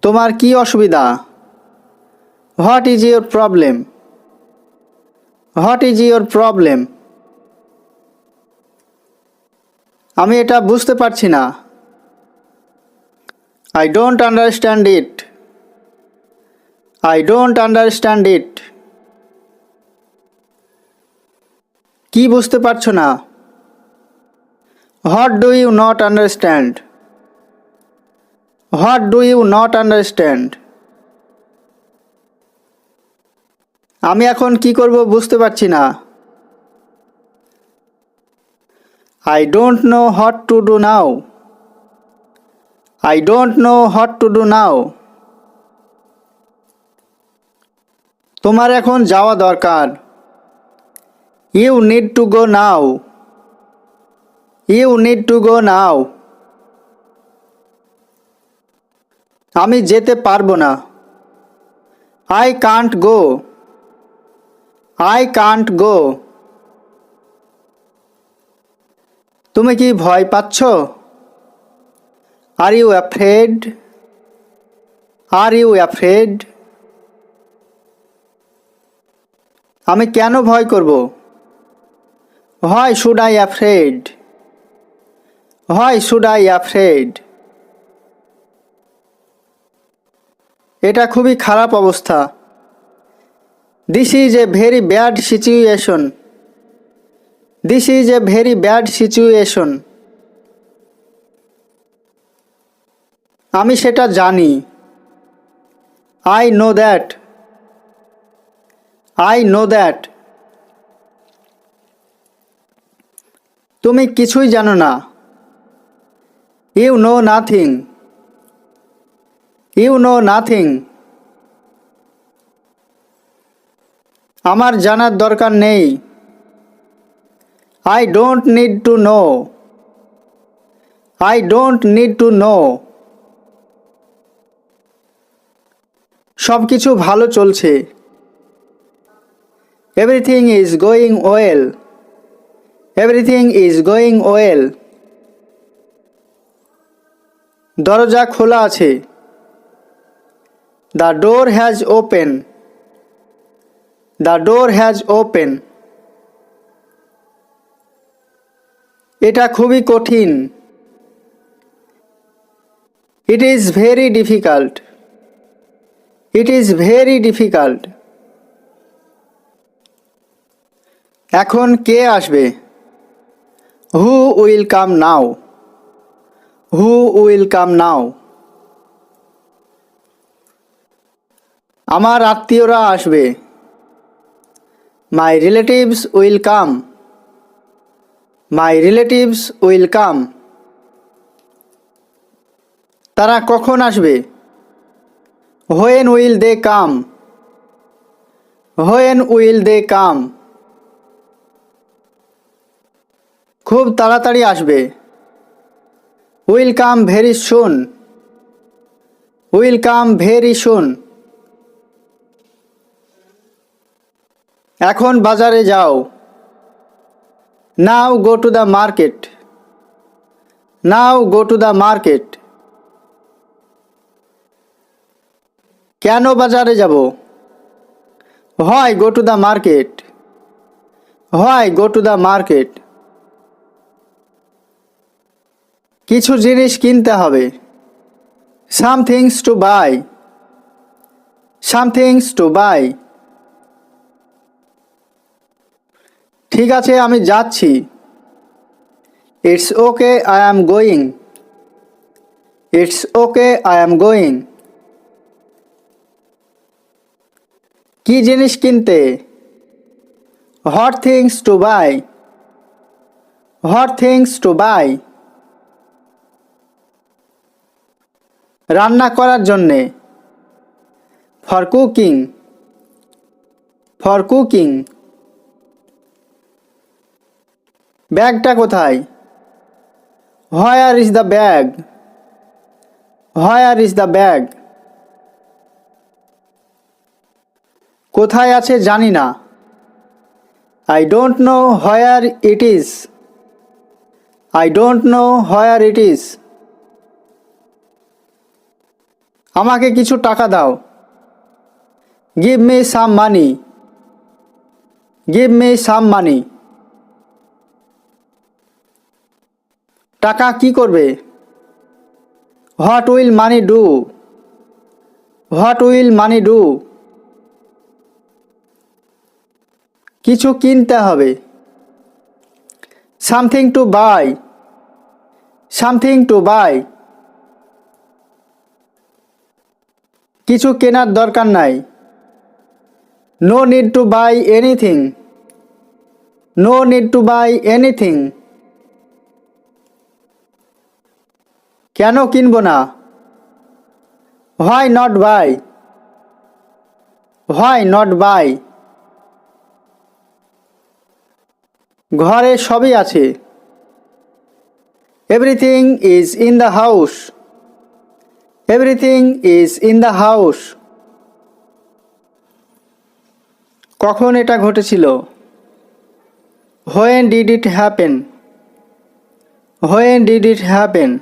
তোমার কি অসুবিধা? What is your problem? What is your problem? আমি এটা বুঝতে পারছি না। I don't understand it. I don't understand it. কি বুঝতে পারছো না? What do you not understand? What do you not understand? আমি এখন কি করব বুঝতে পারছি না। I don't know what to do now. I don't know what to do now. তোমার এখন যাওয়া দরকার। You need to go now. You need to go now. আমি যেতে পারবো না। I can't go. I can't go. তুমি কি ভয় পাচ্ছ? Are you afraid? Are you afraid? আমি কেন ভয় করব? Why should I afraid? Why should I afraid? এটা খুবই খারাপ অবস্থা। This is a very bad situation. This is a very bad situation. আমি সেটা জানি। I know that. I know that. তুমি কিছুই জানো না। You know nothing. You know nothing. আমার জানার দরকার নেই। I don't need to know. I don't need to know. সব কিছু ভালো চলছে। Everything is going well. Everything is going well. দরজা খোলা আছে। The door has opened. The door has opened. এটা খুবই কঠিন। It is very difficult. It is very difficult. এখন কে আসবে? Who will come now? Who will come now? আমার আত্মীয়রা আসবে। My relatives will come. My relatives will come. তারা কখন আসবে? When will they come? When will they come? খুব তাড়াতাড়ি আসবে। Will come very soon. Will come very soon. এখন বাজারে যাও। Now go to the market. Now go to the market. কেন বাজারে যাব? Why go to the market? Why go to the market? কিছু জিনিস কিনতে হবে। Some things to buy. Some things to buy. ঠিক আছে আমি যাচ্ছি। It's okay, I am going. It's okay, I am going. কি জিনিস কিনতে? What things to buy? What things to buy? রান্না করার জন্যে। For cooking. For cooking. ব্যাগটা কোথায়? Where is the bag? Where is the bag? কোথায় আছে জানি না। I don't know where it is. I don't know where it is. আমাকে কিছু টাকা দাও। Give me some money. Give me some money. টাকা কি করবে? What will money do? What will money do? কিছু কিনতে হবে। Something to buy. Something to buy. কিছু কেনার দরকার নাই। No need to buy anything. No need to buy anything. কেন কিনব না? Why not buy? Why not buy? ঘরে সবই আছে। Everything is in the house. Everything is in the house. কখন এটা ঘটেছিল? When did it happen? When did it happen?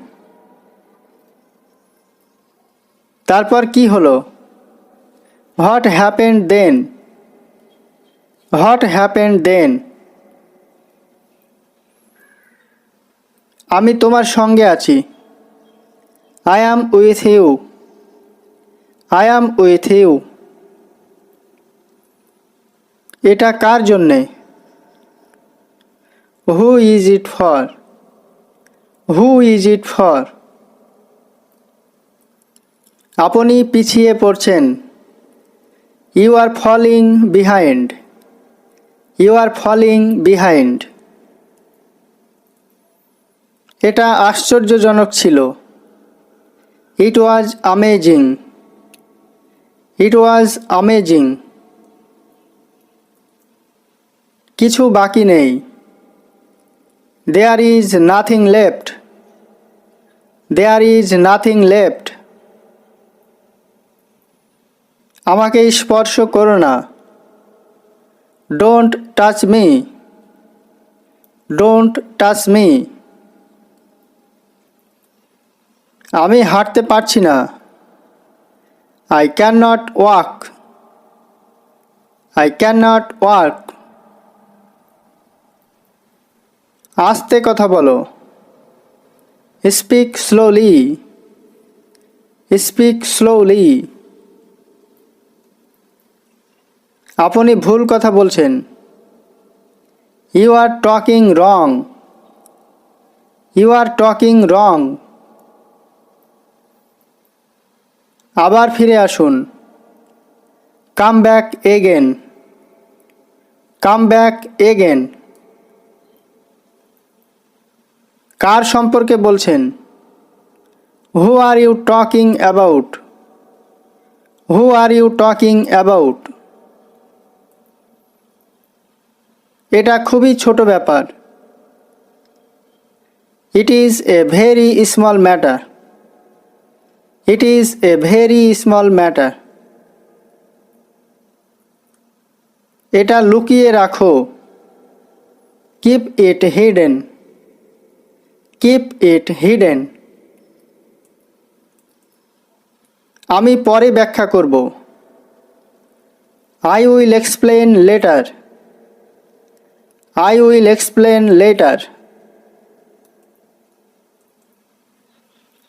তারপর কি হলো? What happened then? What happened then? আমি তোমার সঙ্গে আছি। I am with you. I am with you. এটা কার জন্যে? Who is it for? Who is it for? আপনি পিছিয়ে পড়ছেন। You are falling behind. You are falling behind. এটা আশ্চর্যজনক ছিল। It was amazing. It was amazing. কিছু বাকি নেই। There is nothing left. There is nothing left. আমাকে স্পর্শ করো না। Don't touch me. Don't touch me. আমি হাঁটতে পারছি না। I can not walk. I can not walk. আস্তে কথা বলো। Speak slowly. Speak slowly. আপনি ভুল কথা বলছেন। You are talking wrong. You are talking wrong. আবার ফিরে আসুন। Come back again. Come back again. কার সম্পর্কে বলছেন? Who are you talking about? Who are you talking about? এটা খুবই ছোট ব্যাপার। It is a very small matter. It is a very small matter. এটা লুকিয়ে রাখো। Keep it hidden. Keep it hidden. আমি পরে ব্যাখ্যা করব। I will explain later. I will explain later.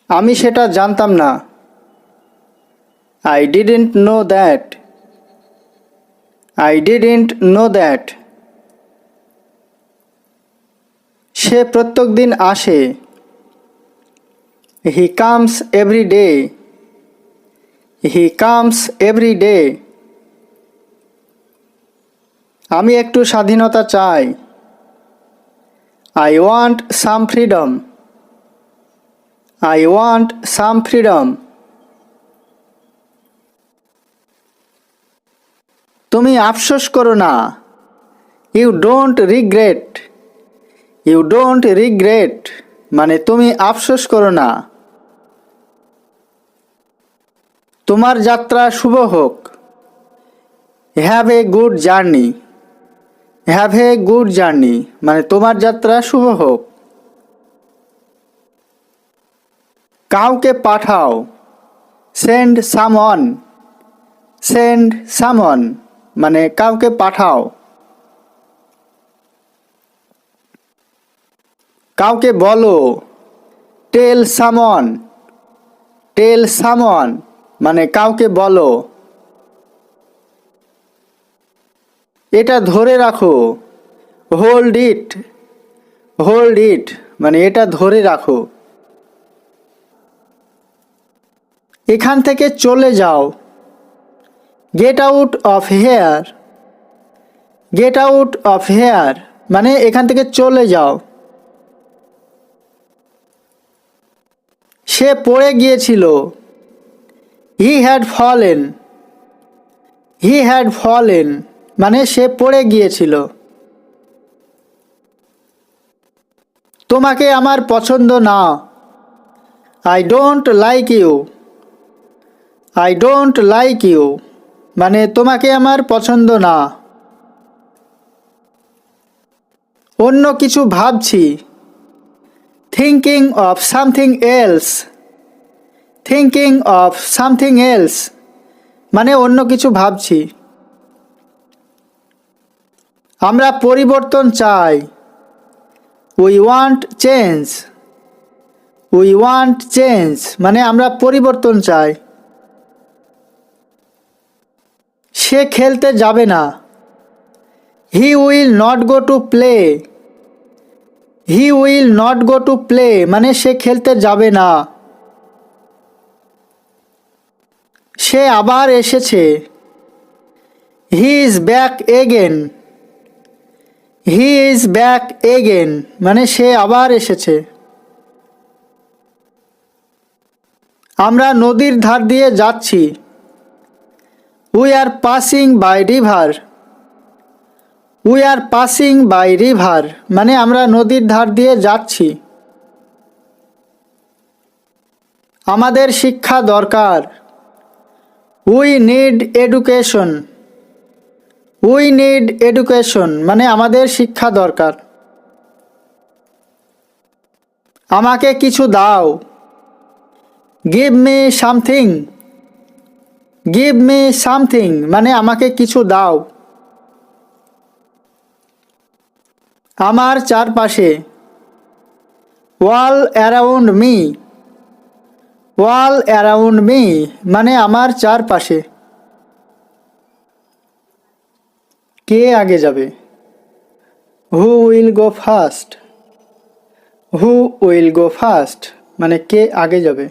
আমি সেটা জানতাম না। I didn't know that. I didn't know that. সে প্রত্যেক দিন আসে। He comes every day. He comes every day. আমি একটু স্বাধীনতা চাই। I want some freedom. I want some freedom. তুমি আফসোস করো না। You don't regret. You don't regret মানে তুমি আফসোস করো না। তোমার যাত্রা শুভ হোক। Have a good journey. Have a good journey মানে তোমার যাত্রা শুভ হোক। কাউকে পাঠাও। সেন্ড সামওয়ান, সেন্ড সামওয়ান মানে কাউকে পাঠাও। কাউকে বলো, টেল সামওয়ান, টেল সামওয়ান মানে কাউকে বলো। এটা ধরে রাখো, হোল্ড ইট, হোল্ড ইট মানে এটা ধরে রাখো। এখান থেকে চলে যাও, get out of here, get out of here মানে এখান থেকে চলে যাও। সে পড়ে গিয়েছিল, he had fallen, he had fallen মানে সে পড়ে গিয়েছিল। তোমাকে আমার পছন্দ না, I don't like you, I don't like you মানে তোমাকে আমার পছন্দ না। অন্য কিছু ভাবছি, thinking of something else, thinking of something else মানে অন্য কিছু ভাবছি। আমরা পরিবর্তন চাই, we want change, we want change মানে আমরা পরিবর্তন চাই। সে খেলতে যাবে না, he will not go to play, he will not go to play মানে সে খেলতে যাবে না। সে আবার এসেছে, he is back again, he is back again মানে সে আবার এসেছে। আমরা নদীর ধার দিয়ে যাচ্ছি, we are passing by river, we are passing by river মানে আমরা নদীর ধার দিয়ে যাচ্ছি। আমাদের শিক্ষা দরকার, we need education, we need education মানে আমাদের শিক্ষা দরকার। আমাকে কিছু দাও, give me something, give me something মানে আমাকে কিছু দাও। আমার চারপাশে, ওয়াল অ্যারাউন্ড মি, ওয়াল অ্যারাউন্ড মি মানে আমার চারপাশে। কে আগে যাবে, who will go first, who will go first মানে কে আগে যাবে।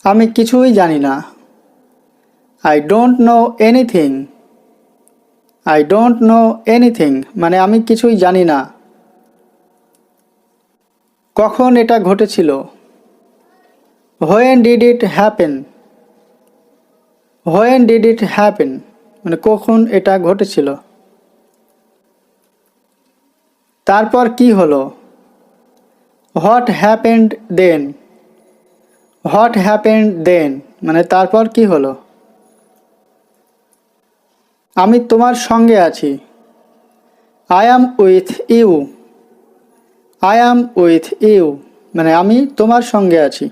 আমি কিছুই জানি না, I don't know anything, I don't know anything মানে আমি কিছুই জানি না। কখন এটা ঘটেছিল, when did it happen, when did it happen মানে কখন এটা ঘটেছিল। তারপর কি হলো, what happened then, what happened then মানে তারপর কি হলো। আমি তোমার সঙ্গে আছি, I am with you, I am with you মানে আমি তোমার সঙ্গে আছি।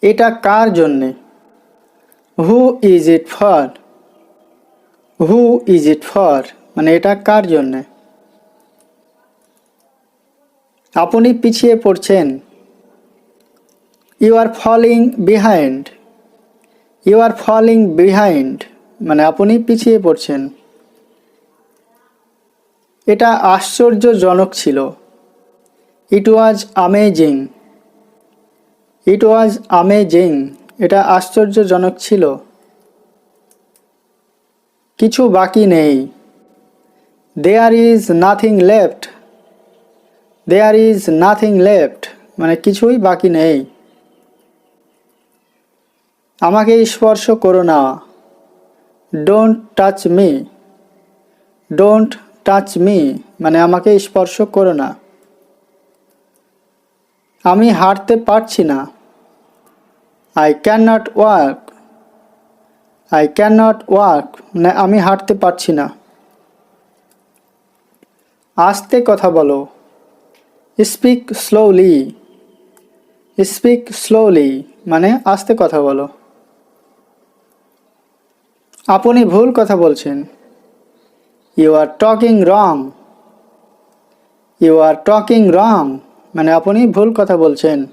এটা কার জন্যে, who is it for, who is it for মানে এটা কার জন্যে। আপনি পিছিয়ে পড়ছেন, you are falling behind, you are falling behind মানে আপনি পিছিয়ে পড়ছেন। এটা আশ্চর্যজনক ছিল, it was amazing, it was amazing এটা আশ্চর্যজনক ছিল। কিছু বাকি নেই, there is nothing left, there is nothing left মানে কিছুই বাকি নেই। আমাকে স্পর্শ করো না, don't touch me, don't touch me মানে আমাকে স্পর্শ করো না। আমি হাঁটতে পারছি না, I can not walk, I can not walk মানে আমি হাঁটতে পারছি না। আস্তে কথা বলো, স্পিক স্লোলি, স্পিক স্লোলি মানে আস্তে কথা বলো। আপনি ভুল কথা বলছেন। You are talking wrong. You are talking wrong মানে আপনি ভুল কথা বলছেন।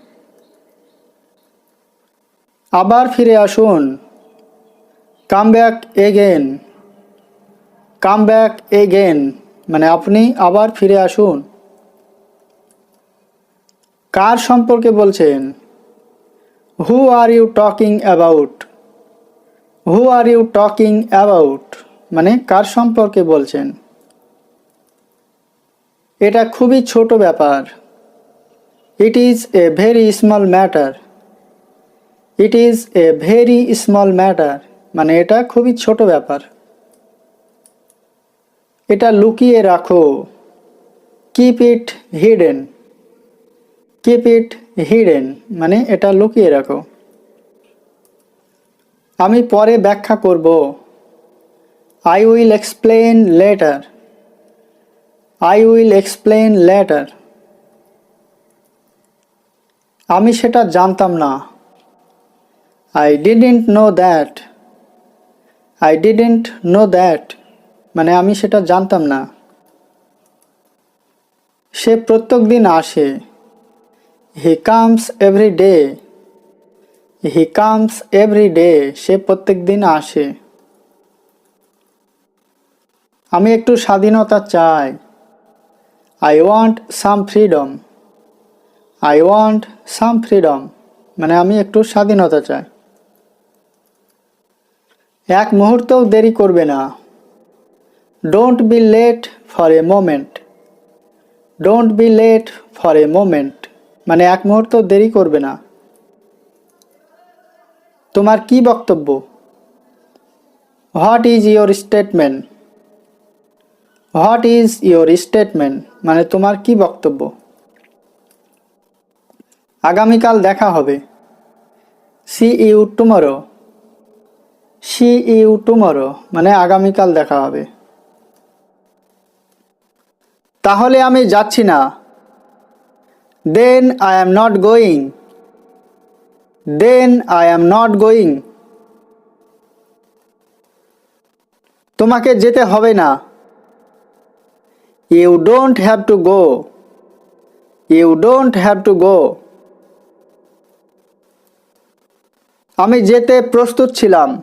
আবার ফিরে আসুন। Come back again. Come back again মানে আপনি আবার ফিরে আসুন। কার সম্পর্কে বলছেন? Who are you talking about? Who are you talking about মানে কার সম্পর্কে বলছেন? এটা খুবই ছোট ব্যাপার। It is a very small matter. It is a very small matter মানে এটা খুবই ছোট ব্যাপার। এটা লুকিয়ে রাখো। Keep it hidden. Keep it hidden মানে এটা লুকিয়ে রাখো। আমি পরে ব্যাখ্যা করব। I will explain later. I will explain later. আমি সেটা জানতাম না। I didn't know that. I didn't know that মানে আমি সেটা জানতাম না। সে প্রত্যেক দিন আসে। He comes every day. He comes every day সে প্রত্যেক দিন আসে। আমি একটু স্বাধীনতা চাই। I want some freedom. I want some freedom মানে আমি একটু স্বাধীনতা চাই। এক মুহূর্তও দেরি করবে না। Don't be late for a moment. Don't be late for a moment মানে এক মুহূর্ত দেরি করবে না। তোমার কি বক্তব্য? What is your statement? What is your statement মানে তোমার কি বক্তব্য? আগামীকাল দেখা হবে। See you tomorrow. See you tomorrow মানে আগামীকাল দেখা হবে। তাহলে আমি যাচ্ছি না। Then I am not going. Then I am not going. তোমাকে যেতে হবে না। You don't have to go. You don't have to go. আমি যেতে প্রস্তুত ছিলাম।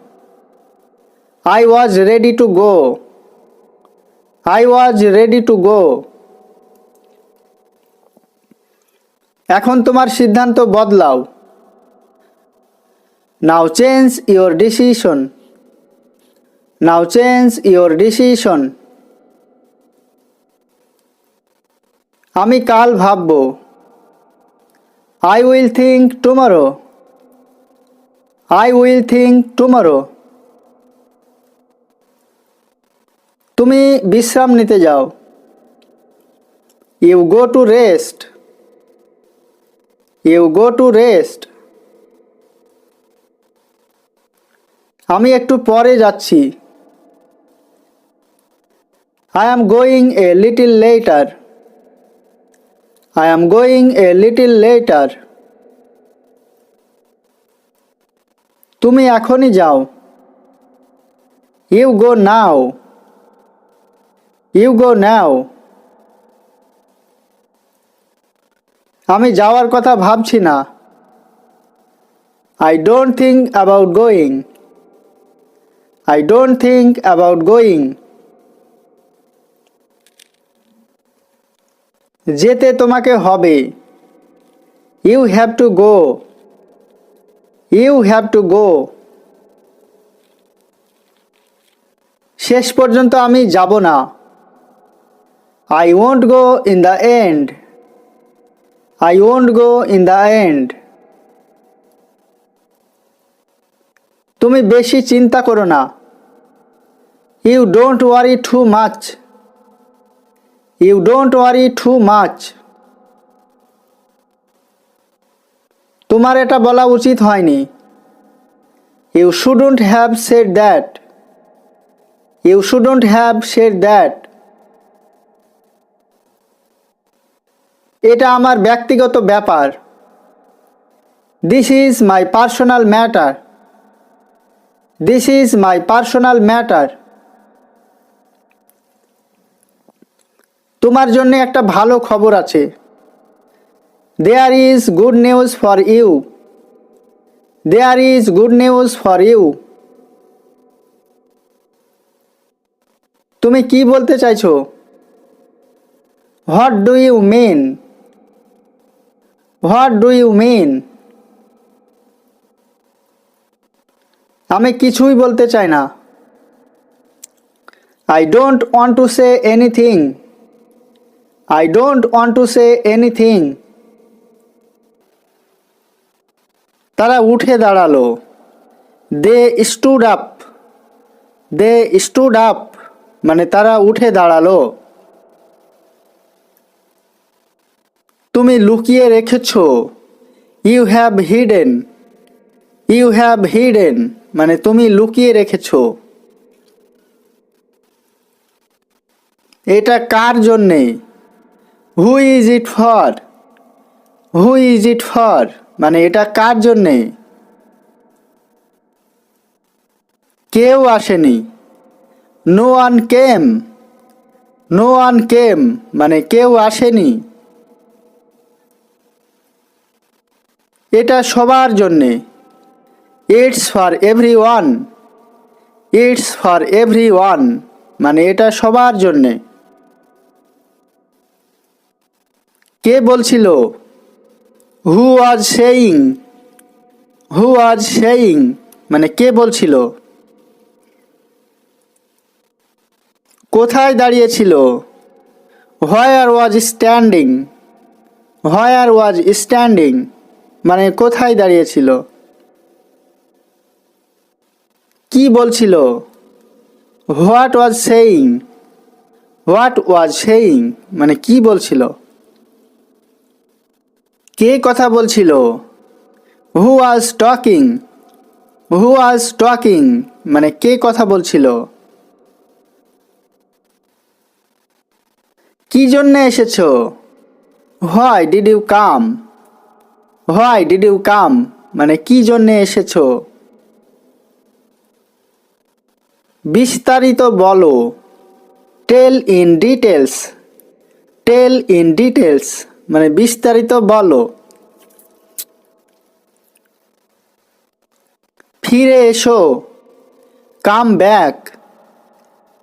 I was ready to go. I was ready to go. এখন তোমার সিদ্ধান্ত বদলাও। Now change your decision. Now change your decision. আমি কাল ভাবব। I will think tomorrow. I will think tomorrow. তুমি বিশ্রাম নিতে যাও। You go to rest. You go to rest. আমি একটু পরে যাচ্ছি। I am going a little later. I am going a little later. তুমি এখনই যাও। You go now. You go now. আমি যাওয়ার কথা ভাবছি না। I don't think about going. I don't think about going. যেতে তোমাকে হবে। You have to go. You have to go. শেষ পর্যন্ত আমি যাব না। I won't go in the end. I won't go in the end. তুমি বেশি চিন্তা করো না। You don't worry too much. You don't worry too much. তোমার এটা বলা উচিত হয়নি। You shouldn't have said that. You shouldn't have said that. এটা আমার ব্যক্তিগত ব্যাপার। This is my personal matter. This is my personal matter. তোমার জন্য একটা ভালো খবর আছে। There is good news for you. There is good news for you. তুমি কি বলতে চাইছো? What do you mean? What do you mean? আমি কিছুই বলতে চাই না। I don't want to say anything. I don't want to say anything. তারা উঠে দাঁড়ালো। They stood up. They stood up মানে তারা উঠে দাঁড়ালো। তুমি লুকিয়ে রেখেছো। You have hidden. You have hidden মানে তুমি লুকিয়ে রেখেছো। এটা কার জন্যে? Who is it for? Who is it for মানে এটা কার জন্যে? কেউ আসেনি। No one came. No one came মানে কেউ আসেনি। এটা সবার জন্যে। It's for everyone. It's for everyone মানে এটা সবার জন্যে। কে বলছিল? হু was saying. Who was saying মানে কে বলছিল? কোথায় দাঁড়িয়েছিল? হোয়ার was standing. Where was standing মানে কোথায় দাঁড়িয়েছিল? কি বলছিল? What was saying. What was saying মানে কি বলছিল? কে কথা বলছিল? হু was talking. Who was talking মানে কে কথা বলছিল? কি জন্যে এসেছো? Why did you come. Why did you come মানে কি জন্যে এসেছো? বিস্তারিত বলো। Tell in details. Tell in details মানে বিস্তারিত বলো। ফিরে এসো। Come back.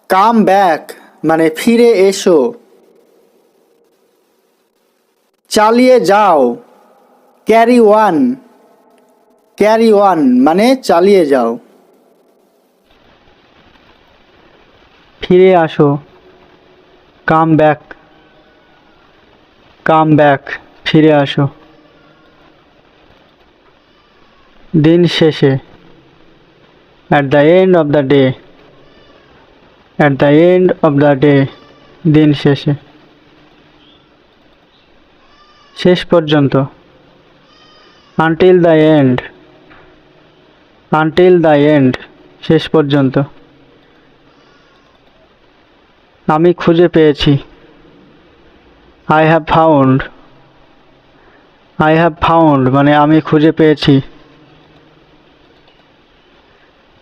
কাম ব্যাক মানে ফিরে এসো। চালিয়ে যাও। Carry one. ক্যারি ওয়ান মানে চালিয়ে যাও। ফিরে আসো। Come back. কাম ব্যাক ফিরে আসো। দিন শেষে। At the end of the day. At the end of the day দিন শেষে। শেষ পর্যন্ত। Until the end. Until the end শেষ পর্যন্ত। আমি খুঁজে পেয়েছি। I have found. I have found মানে আমি খুঁজে পেয়েছি।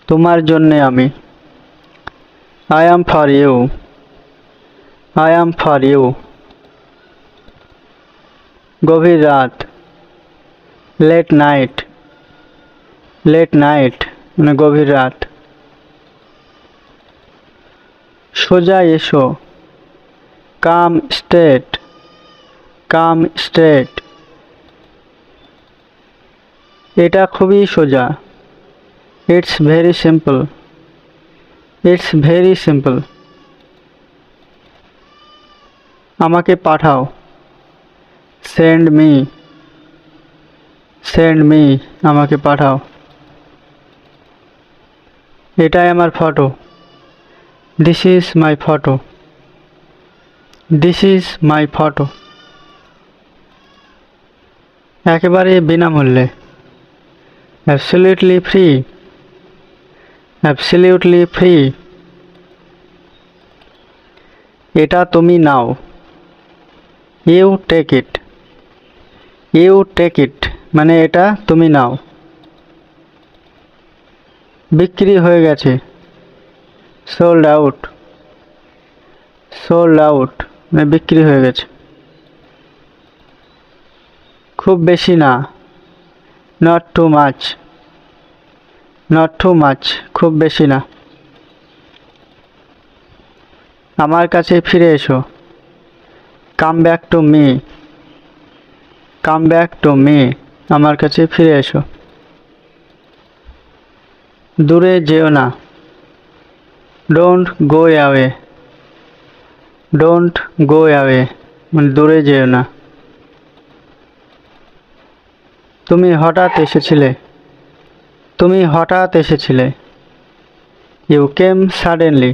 তোমার জন্যে আমি। I am for you. I am for you. গভীর রাত। Late night. লেট নাইট মানে গভীর রাত। সোজা এসো। Come straight. Come straight. এটা খুবই সোজা। It's very simple. It's very simple. আমাকে পাঠাও। Send me. সেন্ড মি আমাকে পাঠাও। এটাই আমার photo. This is my photo. This is my photo. একেবারে বিনামূল্যে। Absolutely free. Absolutely free. এটা তুমি নাও। You take it. You take it মানে এটা তুমি নাও। বিক্রি হয়ে গেছে, সোল্ড আউট। সোল্ড আউট মানে বিক্রি হয়ে গেছে। খুব বেশি না, not too much. Not too much খুব বেশি না। আমার কাছে ফিরে এসো, come back to me. Come back to me আমার কাছে ফিরে এসো। দূরে যেও না, don't go away. Don't go away মানে দূরে যেও না। তুমি হঠাৎ এসেছিলে। তুমি হঠাৎ এসেছিলে। You came suddenly.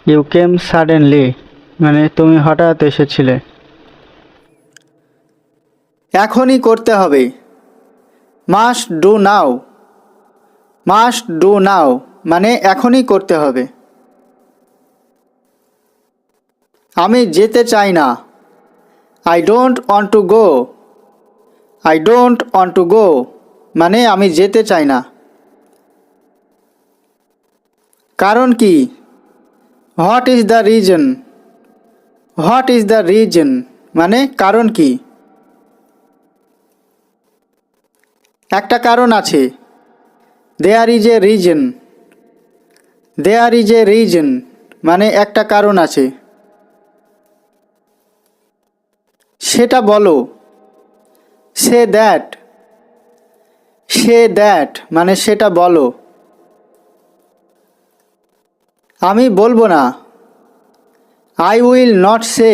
You came suddenly মানে তুমি হঠাৎ এসেছিলে। এখনই করতে হবে, must do now. Must do now মানে এখনই করতে হবে। আমি যেতে চাই না, I don't want to go. I don't want to go মানে আমি যেতে চাই না। কারণ কি, what is the reason. What is the reason মানে কারণ কি। একটা কারণ আছে, there is a reason. There is a reason মানে একটা কারণ আছে। সেটা বলো, সে দ্যাট। সে দ্যাট মানে সেটা বলো। আমি বলবো না, I will not say.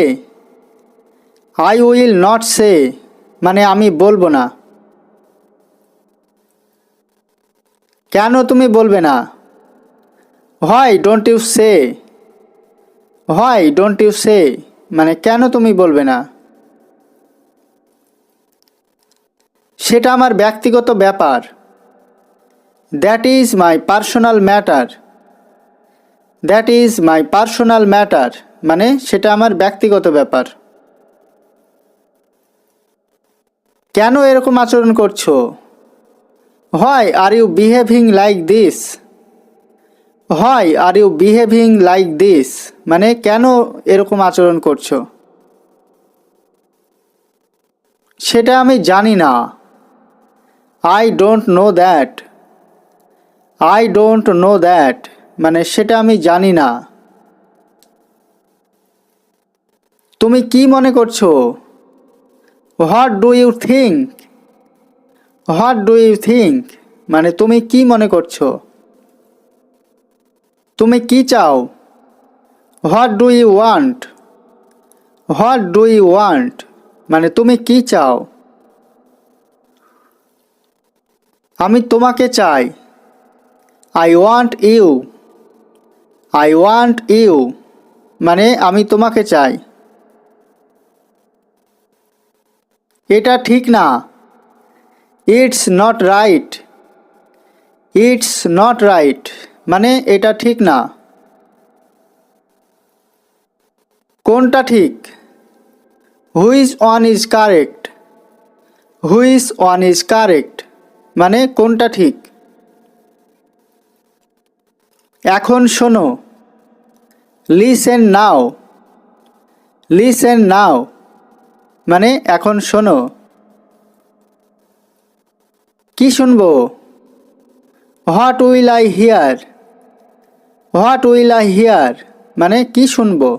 I will not say মানে আমি বলবো না। কেন তুমি বলবে না, why don't you say. Why don't you say মানে কেন তুমি বলবে না। সেটা আমার ব্যক্তিগত ব্যাপার, that is my personal matter. That is my personal matter মানে সেটা আমার ব্যক্তিগত ব্যাপার। কেন এরকম আচরণ করছো, why are you behaving like this. Why are you behaving like this মানে কেন এরকম আচরণ করছো। সেটা আমি জানি না, I don't know that. I don't know that মানে সেটা আমি জানি না। তুমি কি মনে করছো, what do you think. What do you think মানে তুমি কি মনে করছো। তুমি কি চাও, what do you want. What do you want মানে তুমি কি চাও। আমি তোমাকে চাই, I want you. I want you মানে আমি তোমাকে চাই। এটা ঠিক না, it's not right. It's not right মানে এটা ঠিক না। কোনটা ঠিক, which one is correct. Which one is correct মানে কোনটা ঠিক। এখন শোনো, লিসেন নাও। লিসেন নাও মানে এখন শোনো। কি শুনবো, what will I hear. What will I hear মানে কি শুনবো।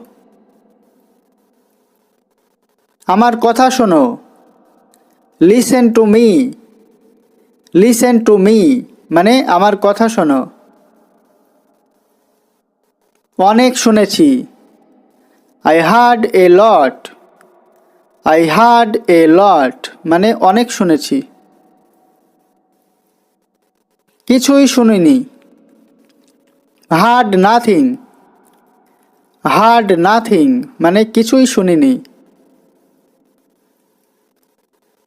আমার কথা শোনো, listen to me. Listen to me মানে আমার কথা শোনো। অনেক শুনেছি, I heard a lot. I heard a lot মানে অনেক শুনেছি। কিছুই শুনিনি, হার্ড নাথিং। হার্ড নাথিং মানে কিছুই শুনিনি।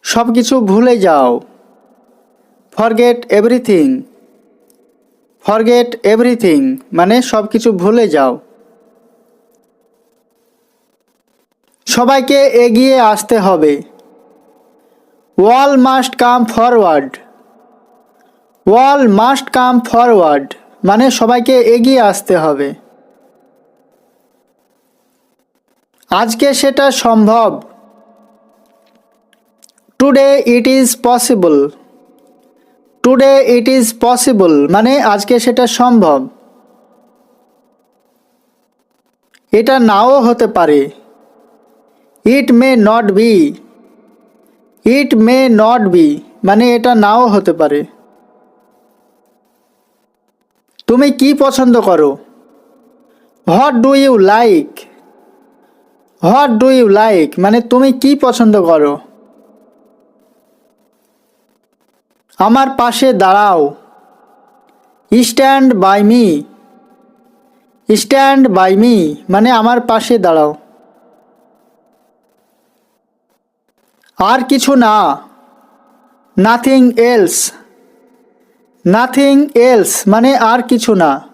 সব কিছু ভুলে যাও, ফরগেট এভরিথিং। ফরগেট এভরিথিং মানে সব কিছু ভুলে যাও। সবাইকে এগিয়ে আসতে হবে, all must come forward. All must come forward মানে সবাইকে এগিয়ে আসতে হবে। আজকে সেটা সম্ভব। Today it is possible. Today it is possible মানে আজকে সেটা সম্ভব। এটা নাও হতে পারে। It may not be. It may not be মানে এটা নাও হতে পারে। তুমি কি পছন্দ করো? What do you like. What do you like মানে তুমি কি পছন্দ করো। আমার পাশে দাঁড়াও। Stand by me. Stand by me মানে আমার পাশে দাঁড়াও। আর কিছু না। Nothing else. নাথিং এলস মানে আর কিছু না।